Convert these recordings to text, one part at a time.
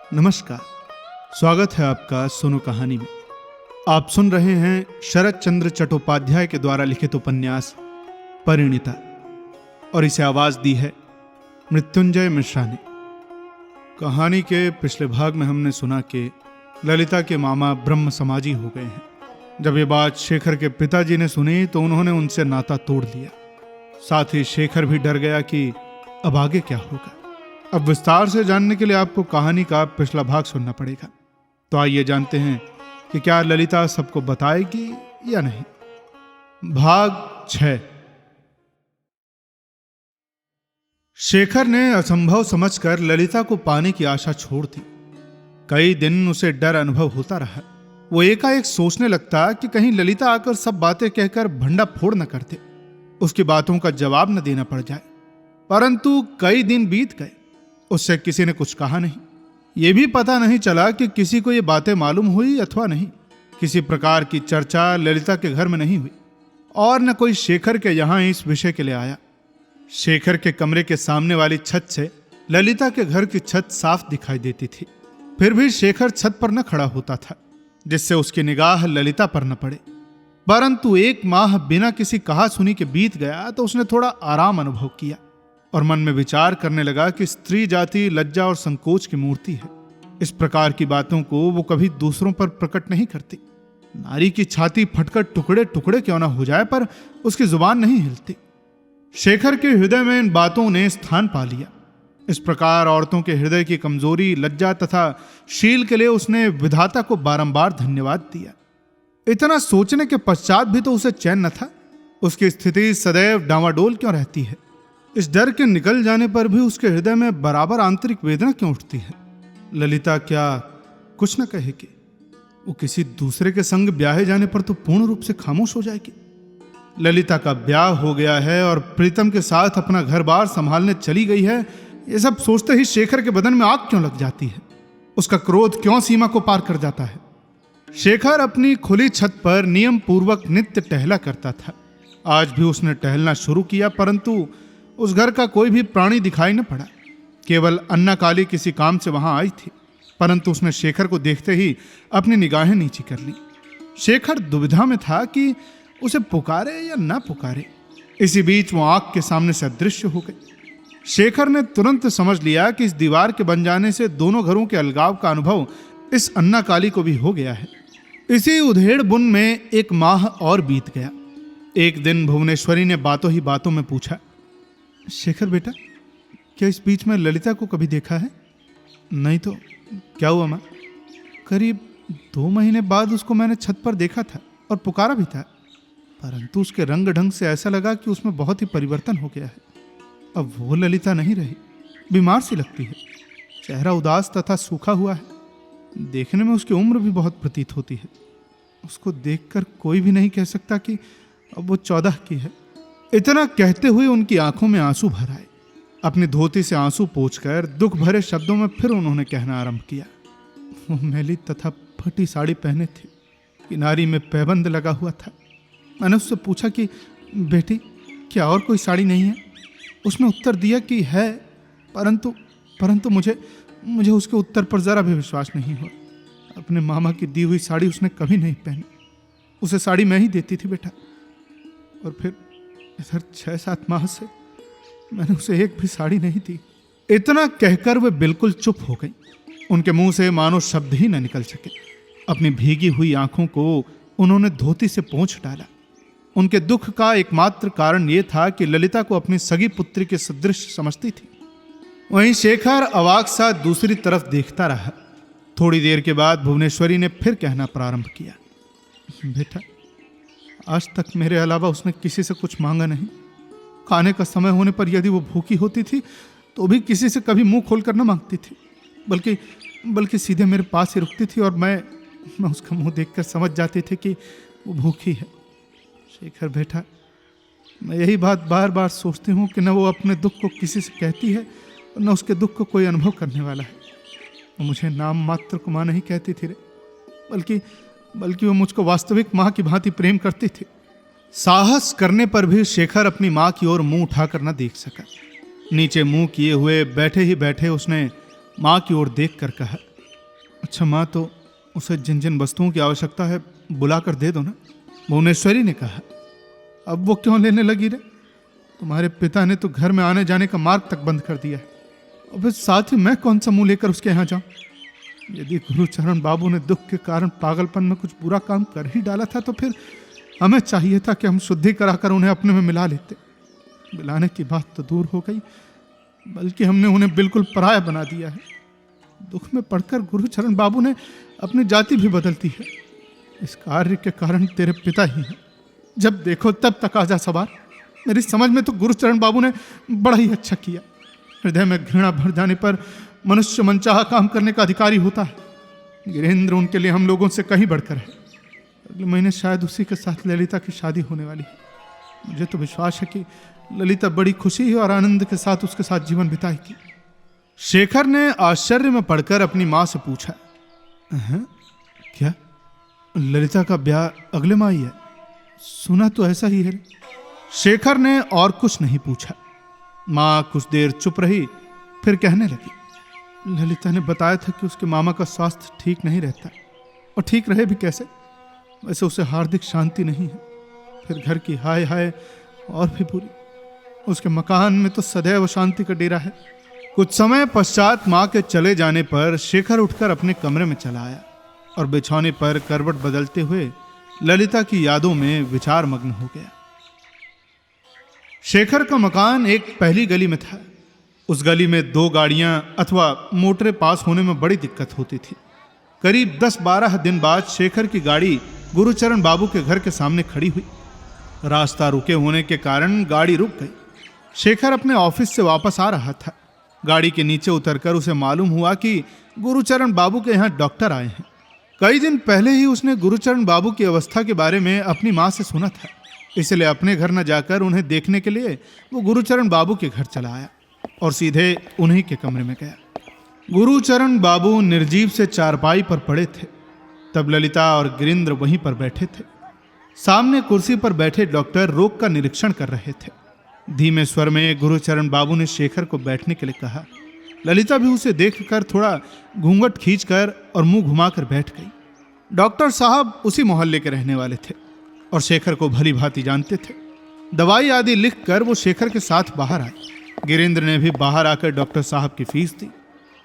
नमस्कार, स्वागत है आपका सुनो कहानी में। आप सुन रहे हैं शरद चंद्र चट्टोपाध्याय के द्वारा लिखित उपन्यास परिणीता, और इसे आवाज दी है मृत्युंजय मिश्रा ने। कहानी के पिछले भाग में हमने सुना कि ललिता के मामा ब्रह्म समाजी हो गए हैं। जब ये बात शेखर के पिताजी ने सुनी तो उन्होंने उनसे नाता तोड़ लिया। साथ ही शेखर भी डर गया कि अब आगे क्या होगा। अब विस्तार से जानने के लिए आपको कहानी का पिछला भाग सुनना पड़ेगा। तो आइए जानते हैं कि क्या ललिता सबको बताएगी या नहीं। भाग 6। शेखर ने असंभव समझकर ललिता को पाने की आशा छोड़ दी। कई दिन उसे डर अनुभव होता रहा। वो एकाएक सोचने लगता कि कहीं ललिता आकर सब बातें कहकर भंडा फोड़ न कर दे, उसकी बातों का जवाब न देना पड़ जाए। परंतु कई दिन बीत गए, उससे किसी ने कुछ कहा नहीं। यह भी पता नहीं चला कि किसी को ये बातें मालूम हुई अथवा नहीं। किसी प्रकार की चर्चा ललिता के घर में नहीं हुई और न कोई शेखर के यहां इस विषय के लिए आया। शेखर के कमरे के सामने वाली छत से ललिता के घर की छत साफ दिखाई देती थी। फिर भी शेखर छत पर न खड़ा होता था जिससे उसकी निगाह ललिता पर न पड़े। परंतु 1 माह बिना किसी कहा सुनी के बीत गया तो उसने थोड़ा आराम अनुभव किया और मन में विचार करने लगा कि स्त्री जाति लज्जा और संकोच की मूर्ति है। इस प्रकार की बातों को वो कभी दूसरों पर प्रकट नहीं करती। नारी की छाती फटकर टुकड़े टुकड़े क्यों ना हो जाए, पर उसकी जुबान नहीं हिलती। शेखर के हृदय में इन बातों ने स्थान पा लिया। इस प्रकार औरतों के हृदय की कमजोरी, लज्जा तथा शील के लिए उसने विधाता को बारंबार धन्यवाद दिया। इतना सोचने के पश्चात भी तो उसे चैन न था। उसकी स्थिति सदैव डांवाडोल क्यों रहती है। इस डर के निकल जाने पर भी उसके हृदय में बराबर आंतरिक वेदना क्यों उठती है। ललिता क्या कुछ न कहेगी? वो किसी दूसरे के संग ब्याहे जाने पर तो पूर्ण रूप से खामोश हो जाएगी। ललिता का ब्याह हो गया है और प्रीतम के साथ अपना घर बार संभालने चली गई है। ये सब सोचते ही शेखर के बदन में आग क्यों लग जाती है। उसका क्रोध क्यों सीमा को पार कर जाता है। शेखर अपनी खुली छत पर नियम पूर्वक नित्य टहला करता था। आज भी उसने टहलना शुरू किया, परंतु उस घर का कोई भी प्राणी दिखाई न पड़ा। केवल अन्ना काली किसी काम से वहां आई थी, परंतु उसने शेखर को देखते ही अपनी निगाहें नीची कर ली। शेखर दुविधा में था कि उसे पुकारे या ना पुकारे। इसी बीच वो आंख के सामने से अदृश्य हो गई। शेखर ने तुरंत समझ लिया कि इस दीवार के बन जाने से दोनों घरों के अलगाव का अनुभव इस अन्ना काली को भी हो गया है। इसी उधेड़ बुन में 1 माह और बीत गया। एक दिन भुवनेश्वरी ने बातों ही बातों में पूछा, शेखर बेटा, क्या इस बीच में ललिता को कभी देखा है? नहीं तो क्या हुआ माँ? करीब 2 महीने बाद उसको मैंने छत पर देखा था और पुकारा भी था, परंतु उसके रंग ढंग से ऐसा लगा कि उसमें बहुत ही परिवर्तन हो गया है। अब वो ललिता नहीं रही, बीमार सी लगती है। चेहरा उदास तथा सूखा हुआ है। देखने में उसकी उम्र भी बहुत प्रतीत होती है। उसको देखकर कोई भी नहीं कह सकता कि अब वो 14 की है। इतना कहते हुए उनकी आंखों में आंसू भर आए। अपनी धोती से आंसू पोंछकर दुख भरे शब्दों में फिर उन्होंने कहना आरंभ किया। वो मैली तथा फटी साड़ी पहने थे, किनारी में पैबंद लगा हुआ था। मैंने उससे पूछा कि बेटी, क्या और कोई साड़ी नहीं है? उसने उत्तर दिया कि है, परंतु मुझे उसके उत्तर पर जरा भी विश्वास नहीं हुआ। अपने मामा की दी हुई साड़ी उसने कभी नहीं पहनी। उसे साड़ी मैं ही देती थी बेटा। और फिर इधर 6-7 माह से मैंने उसे एक भी साड़ी नहीं दी। इतना कहकर वे बिल्कुल चुप हो गई। उनके मुंह से मानो शब्द ही न निकल सके। अपनी भीगी हुई आंखों को उन्होंने धोती से पोंछ डाला। उनके दुख का एकमात्र कारण यह था कि ललिता को अपनी सगी पुत्री के सदृश समझती थी। वहीं शेखर अवाक सा दूसरी तरफ देखता रहा। थोड़ी देर के बाद भुवनेश्वरी ने फिर कहना प्रारंभ किया, बेटा, आज तक मेरे अलावा उसने किसी से कुछ मांगा नहीं। खाने का समय होने पर यदि वो भूखी होती थी तो भी किसी से कभी मुंह खोलकर न मांगती थी, बल्कि सीधे मेरे पास ही रुकती थी और मैं उसका मुंह देखकर समझ जाती थी कि वो भूखी है। शेखर बेटा, मैं यही बात बार बार सोचती हूँ कि न वो अपने दुख को किसी से कहती है और न उसके दुख को कोई अनुभव करने वाला है। वो मुझे नाम मात्र को माँ नहीं कहती थी रे, बल्कि वो मुझको वास्तविक माँ की भांति प्रेम करती थी। साहस करने पर भी शेखर अपनी माँ की ओर मुंह उठाकर न देख सका। नीचे मुंह किए हुए बैठे ही बैठे उसने माँ की ओर देखकर कहा, अच्छा माँ, तो उसे जिन जिन वस्तुओं की आवश्यकता है बुला कर दे दो ना, भुवनेश्वरी ने कहा। अब वो क्यों लेने लगी रे? तुम्हारे पिता ने तो घर में आने जाने का मार्ग तक बंद कर दिया है। और फिर साथ ही मैं कौन सा मुंह लेकर उसके यहाँ जाऊं? यदि गुरुचरण बाबू ने दुख के कारण पागलपन में कुछ बुरा काम कर ही डाला था तो फिर हमें चाहिए था कि हम शुद्धि कराकर उन्हें अपने में मिला लेते। मिलाने की बात तो दूर हो गई, बल्कि हमने उन्हें बिल्कुल पराया बना दिया है। दुख में पड़कर गुरुचरण बाबू ने अपनी जाति भी बदल दी है। इस कार्य के कारण तेरे पिता ही हैं। जब देखो तब तकाजा सवार। मेरी समझ में तो गुरुचरण बाबू ने बड़ा ही अच्छा किया। हृदय में घृणा भर जाने पर मनुष्य मनचाहा काम करने का अधिकारी होता है। गिरेंद्र उनके लिए हम लोगों से कहीं बढ़कर है। अगले महीने शायद उसी के साथ ललिता की शादी होने वाली है। मुझे तो विश्वास है कि ललिता बड़ी खुशी और आनंद के साथ उसके साथ जीवन बिताएगी। शेखर ने आश्चर्य में पड़कर अपनी मां से पूछा, क्या ललिता का ब्याह अगले माह ही है? सुना तो ऐसा ही है। शेखर ने और कुछ नहीं पूछा। मां कुछ देर चुप रही, फिर कहने लगी, ललिता ने बताया था कि उसके मामा का स्वास्थ्य ठीक नहीं रहता, और ठीक रहे भी कैसे, वैसे उसे हार्दिक शांति नहीं है। फिर घर की हाय हाय और भी बुरी। उसके मकान में तो सदैव शांति का डेरा है। कुछ समय पश्चात मां के चले जाने पर शेखर उठकर अपने कमरे में चला आया और बिछौने पर करवट बदलते हुए ललिता की यादों में विचार मग्न हो गया। शेखर का मकान एक पहली गली में था। उस गली में 2 गाड़ियां अथवा मोटरें पास होने में बड़ी दिक्कत होती थी। करीब 10-12 दिन बाद शेखर की गाड़ी गुरुचरण बाबू के घर के सामने खड़ी हुई। रास्ता रुके होने के कारण गाड़ी रुक गई। शेखर अपने ऑफिस से वापस आ रहा था। गाड़ी के नीचे उतरकर उसे मालूम हुआ कि गुरुचरण बाबू के यहाँ डॉक्टर आए हैं। कई दिन पहले ही उसने गुरुचरण बाबू की अवस्था के बारे में अपनी माँ से सुना था, इसलिए अपने घर न जाकर उन्हें देखने के लिए वो गुरुचरण बाबू के घर चला आया और सीधे उन्हीं के कमरे में गया। गुरुचरण बाबू निर्जीव से चारपाई पर पड़े थे। तब ललिता और गिरिंद्र वहीं पर बैठे थे। सामने कुर्सी पर बैठे डॉक्टर रोग का निरीक्षण कर रहे थे। धीमे स्वर में गुरुचरण बाबू ने शेखर को बैठने के लिए कहा। ललिता भी उसे देखकर थोड़ा घूंघट खींचकर और मुंह घुमाकर बैठ गई। डॉक्टर साहब उसी मोहल्ले के रहने वाले थे और शेखर को भली भांति जानते थे। दवाई आदि लिखकर वो शेखर के साथ बाहर आए। गिरिंद्र ने भी बाहर आकर डॉक्टर साहब की फीस दी।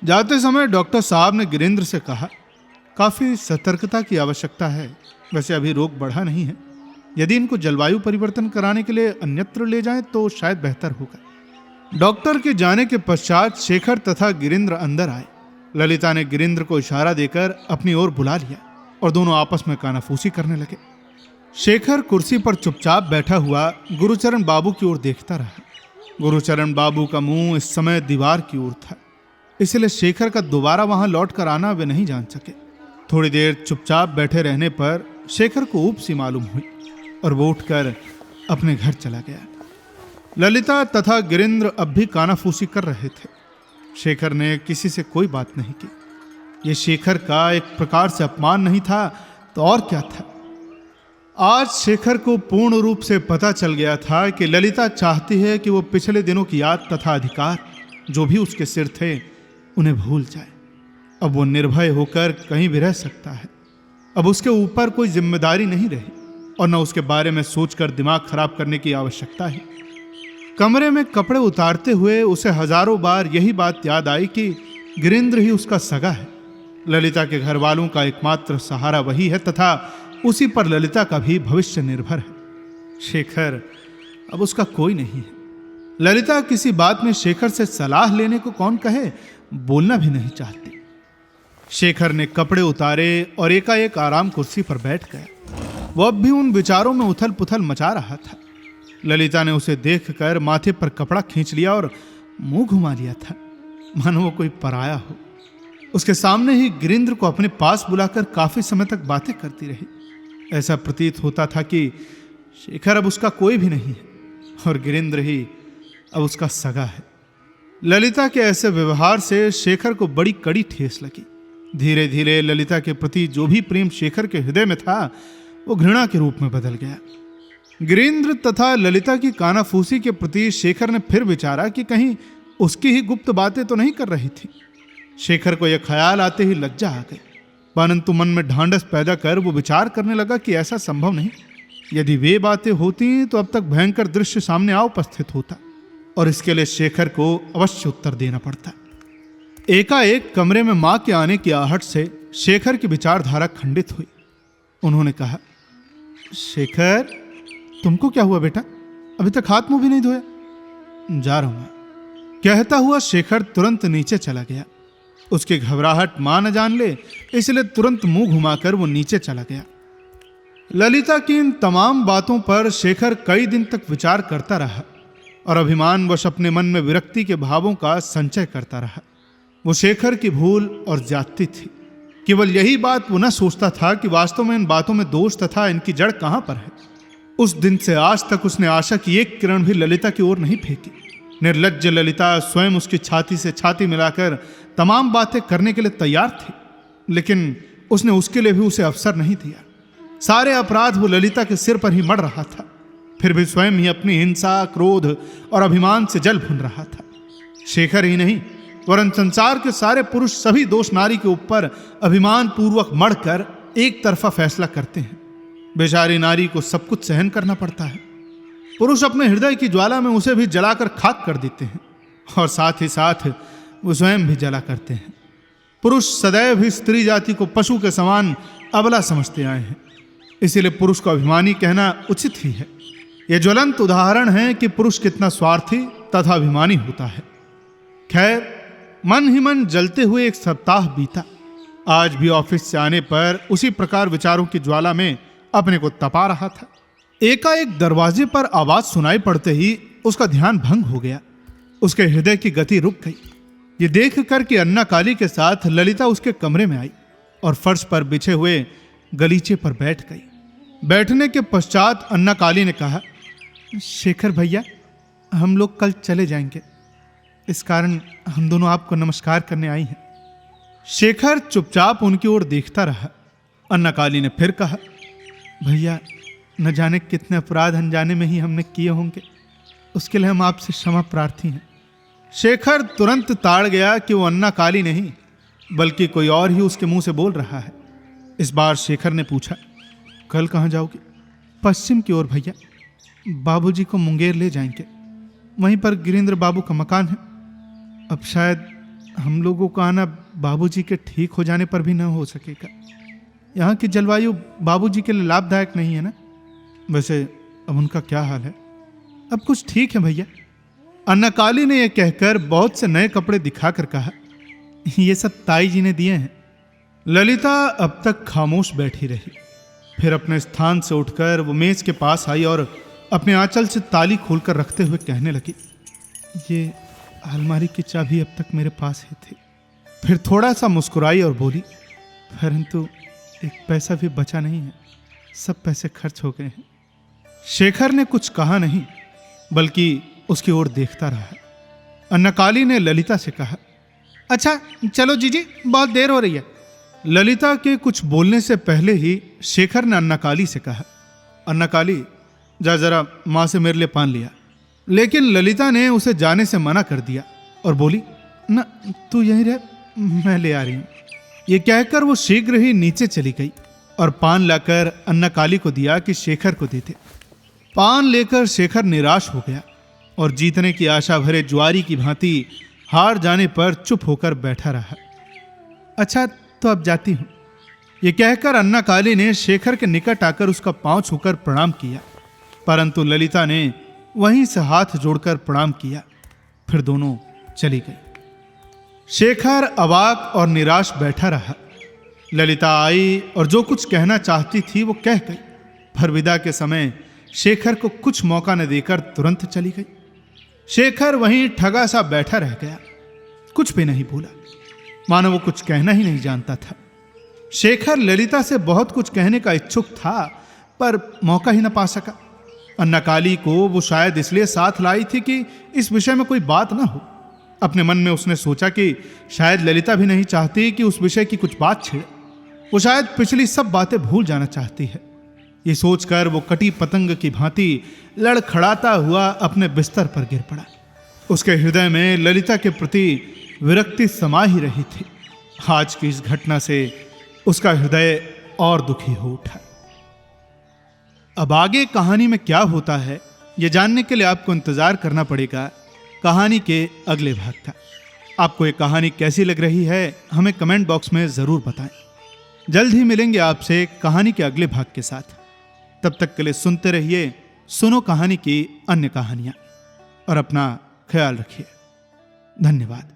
जाते समय डॉक्टर साहब ने गिरिंद्र से कहा, काफी सतर्कता की आवश्यकता है। वैसे अभी रोग बढ़ा नहीं है। यदि इनको जलवायु परिवर्तन कराने के लिए अन्यत्र ले जाएं तो शायद बेहतर होगा। डॉक्टर के जाने के पश्चात शेखर तथा गिरिंद्र अंदर आए। ललिता ने गिरिंद्र को इशारा देकर अपनी ओर बुला लिया और दोनों आपस में कानाफूसी करने लगे। शेखर कुर्सी पर चुपचाप बैठा हुआ गुरुचरण बाबू की ओर देखता रहा। गुरुचरण बाबू का मुंह इस समय दीवार की ओर था, इसलिए शेखर का दोबारा वहां लौट कर आना वे नहीं जान सके। थोड़ी देर चुपचाप बैठे रहने पर शेखर को ऊब सी मालूम हुई और वो उठकर अपने घर चला गया। ललिता तथा गिरिंद्र अब भी कानाफूसी कर रहे थे। शेखर ने किसी से कोई बात नहीं की। यह शेखर का एक प्रकार से अपमान नहीं था तो और क्या था। आज शेखर को पूर्ण रूप से पता चल गया था कि ललिता चाहती है कि वो पिछले दिनों की याद तथा अधिकार जो भी उसके सिर थे उन्हें भूल जाए। अब वो निर्भय होकर कहीं भी रह सकता है। अब उसके ऊपर कोई जिम्मेदारी नहीं रही और न उसके बारे में सोचकर दिमाग खराब करने की आवश्यकता है। कमरे में कपड़े उतारते हुए उसे हजारों बार यही बात याद आई कि गिरिंद्र ही उसका सगा है। ललिता के घर वालों का एकमात्र सहारा वही है तथा उसी पर ललिता का भी भविष्य निर्भर है। शेखर अब उसका कोई नहीं है। ललिता किसी बात में शेखर से सलाह लेने को कौन कहे, बोलना भी नहीं चाहती। शेखर ने कपड़े उतारे और एकाएक आराम कुर्सी पर बैठ गया। वो अब भी उन विचारों में उथल पुथल मचा रहा था। ललिता ने उसे देखकर माथे पर कपड़ा खींच लिया और मुंह घुमा लिया था, मानो वो कोई पराया हो। उसके सामने ही गिरिंद्र को अपने पास बुलाकर काफी समय तक बातें करती रही। ऐसा प्रतीत होता था कि शेखर अब उसका कोई भी नहीं है और गिरिंद्र ही अब उसका सगा है। ललिता के ऐसे व्यवहार से शेखर को बड़ी कड़ी ठेस लगी। धीरे धीरे ललिता के प्रति जो भी प्रेम शेखर के हृदय में था वो घृणा के रूप में बदल गया। गिरिंद्र तथा ललिता की कानाफूसी के प्रति शेखर ने फिर विचारा कि कहीं उसकी ही गुप्त बातें तो नहीं कर रही थी। शेखर को यह ख्याल आते ही लज्जा आ गई। परंतु मन में ढांढस पैदा कर वो विचार करने लगा कि ऐसा संभव नहीं। यदि वे बातें होती तो अब तक भयंकर दृश्य सामने आ उपस्थित होता और इसके लिए शेखर को अवश्य उत्तर देना पड़ता। एकाएक कमरे में मां के आने की आहट से शेखर की विचारधारा खंडित हुई। उन्होंने कहा, शेखर, तुमको क्या हुआ बेटा? अभी तक हाथ मुंह भी नहीं धोया। जा रहा हूं मैं, कहता हुआ शेखर तुरंत नीचे चला गया। उसकी घबराहट मां न जान ले, इसलिए तुरंत मुंह घुमाकर वो नीचे चला गया। ललिता की इन तमाम बातों पर शेखर कई दिन तक विचार करता रहा और अभिमानवश अपने मन में विरक्ति के भावों का संचय करता रहा। वो शेखर की भूल और ज्यादती थी। केवल यही बात वो न सोचता था कि वास्तव में इन बातों में दोष तथा इनकी जड़ कहां पर है। उस दिन से आज तक उसने आशा की एक किरण भी ललिता की ओर नहीं फेंकी। निर्लज्ज ललिता स्वयं उसकी छाती से छाती मिलाकर तमाम बातें करने के लिए तैयार थी, लेकिन उसने उसके लिए भी उसे अवसर नहीं दिया। सारे अपराध वो ललिता के सिर पर ही मढ़ रहा था, फिर भी स्वयं ही अपनी हिंसा, क्रोध और अभिमान से जल भुन रहा था। शेखर ही नहीं वरन संसार के सारे पुरुष सभी दोष नारी के ऊपर अभिमान पूर्वक मढ़कर एक तरफा फैसला करते हैं। बेचारी नारी को सब कुछ सहन करना पड़ता है। पुरुष अपने हृदय की ज्वाला में उसे भी जलाकर खाक कर देते हैं और साथ ही साथ वो स्वयं भी जला करते हैं। पुरुष सदैव ही स्त्री जाति को पशु के समान अबला समझते आए हैं, इसीलिए पुरुष को अभिमानी कहना उचित ही है। यह ज्वलंत उदाहरण है कि पुरुष कितना स्वार्थी तथा अभिमानी होता है। खैर, मन ही मन जलते हुए एक सप्ताह बीता। आज भी ऑफिस से आने पर उसी प्रकार विचारों की ज्वाला में अपने को तपा रहा था। एकाएक दरवाजे पर आवाज सुनाई पड़ते ही उसका ध्यान भंग हो गया। उसके हृदय की गति रुक गई। ये देखकर कि अन्ना काली के साथ ललिता उसके कमरे में आई और फर्श पर बिछे हुए गलीचे पर बैठ गई। बैठने के पश्चात अन्ना काली ने कहा, शेखर भैया, हम लोग कल चले जाएंगे, इस कारण हम दोनों आपको नमस्कार करने आई हैं। शेखर चुपचाप उनकी ओर देखता रहा। अन्ना काली ने फिर कहा, भैया, न जाने कितने अपराध अनजाने में ही हमने किए होंगे, उसके लिए हम आपसे क्षमा प्रार्थी हैं। शेखर तुरंत ताड़ गया कि वो अन्ना काली नहीं बल्कि कोई और ही उसके मुंह से बोल रहा है। इस बार शेखर ने पूछा, कल कहाँ जाओगे? पश्चिम की ओर भैया, बाबूजी को मुंगेर ले जाएंगे, वहीं पर गिरीन्द्र बाबू का मकान है। अब शायद हम लोगों का आना बाबूजी के ठीक हो जाने पर भी न हो सकेगा। यहाँ की जलवायु बाबूजी के लिए लाभदायक नहीं है ना। वैसे अब उनका क्या हाल है? अब कुछ ठीक है भैया। अन्ना काली ने यह कहकर बहुत से नए कपड़े दिखाकर कहा, ये सब ताई जी ने दिए हैं। ललिता अब तक खामोश बैठी रही। फिर अपने स्थान से उठकर वो मेज के पास आई और अपने आंचल से ताली खोलकर रखते हुए कहने लगी, ये अलमारी की चाबी अब तक मेरे पास ही थी। फिर थोड़ा सा मुस्कुराई और बोली, परंतु एक पैसा भी बचा नहीं है, सब पैसे खर्च हो गए हैं। शेखर ने कुछ कहा नहीं बल्कि उसकी ओर देखता रहा। अन्ना काली ने ललिता से कहा, अच्छा चलो जीजी, बहुत देर हो रही है। ललिता के कुछ बोलने से पहले ही शेखर ने अन्ना काली से कहा, अन्ना काली, जा जरा माँ से मेरे लिए पान लिया। लेकिन ललिता ने उसे जाने से मना कर दिया और बोली, न तू यहीं रह, मैं ले आ रही हूं। ये कहकर वो शीघ्र ही नीचे चली गई और पान लाकर अन्ना काली को दिया कि शेखर को देते। पान लेकर शेखर निराश हो गया और जीतने की आशा भरे जुआरी की भांति हार जाने पर चुप होकर बैठा रहा। अच्छा तो अब जाती हूं। ये कहकर अन्ना काली ने शेखर के निकट आकर उसका पांव छूकर प्रणाम किया, परंतु ललिता ने वहीं से हाथ जोड़कर प्रणाम किया। फिर दोनों चली गई। शेखर अवाक और निराश बैठा रहा। ललिता आई और जो कुछ कहना चाहती थी वो कह गई, पर विदा के समय शेखर को कुछ मौका न देकर तुरंत चली गई। शेखर वहीं ठगा सा बैठा रह गया, कुछ भी नहीं बोला, मानो वो कुछ कहना ही नहीं जानता था। शेखर ललिता से बहुत कुछ कहने का इच्छुक था, पर मौका ही न पा सका। अन्ना काली को वो शायद इसलिए साथ लाई थी कि इस विषय में कोई बात ना हो। अपने मन में उसने सोचा कि शायद ललिता भी नहीं चाहती कि उस विषय की कुछ बात छिड़े। वो शायद पिछली सब बातें भूल जाना चाहती है। ये सोचकर वो कटी पतंग की भांति लड़खड़ाता हुआ अपने बिस्तर पर गिर पड़ा। उसके हृदय में ललिता के प्रति विरक्ति समा ही रही थी। आज की इस घटना से उसका हृदय और दुखी हो उठा। अब आगे कहानी में क्या होता है, यह जानने के लिए आपको इंतजार करना पड़ेगा कहानी के अगले भाग का। आपको ये कहानी कैसी लग रही है हमें कमेंट बॉक्स में जरूर बताएं। जल्द ही मिलेंगे आपसे कहानी के अगले भाग के साथ। तब तक के लिए सुनते रहिए सुनो कहानी की अन्य कहानियां और अपना ख्याल रखिए। धन्यवाद।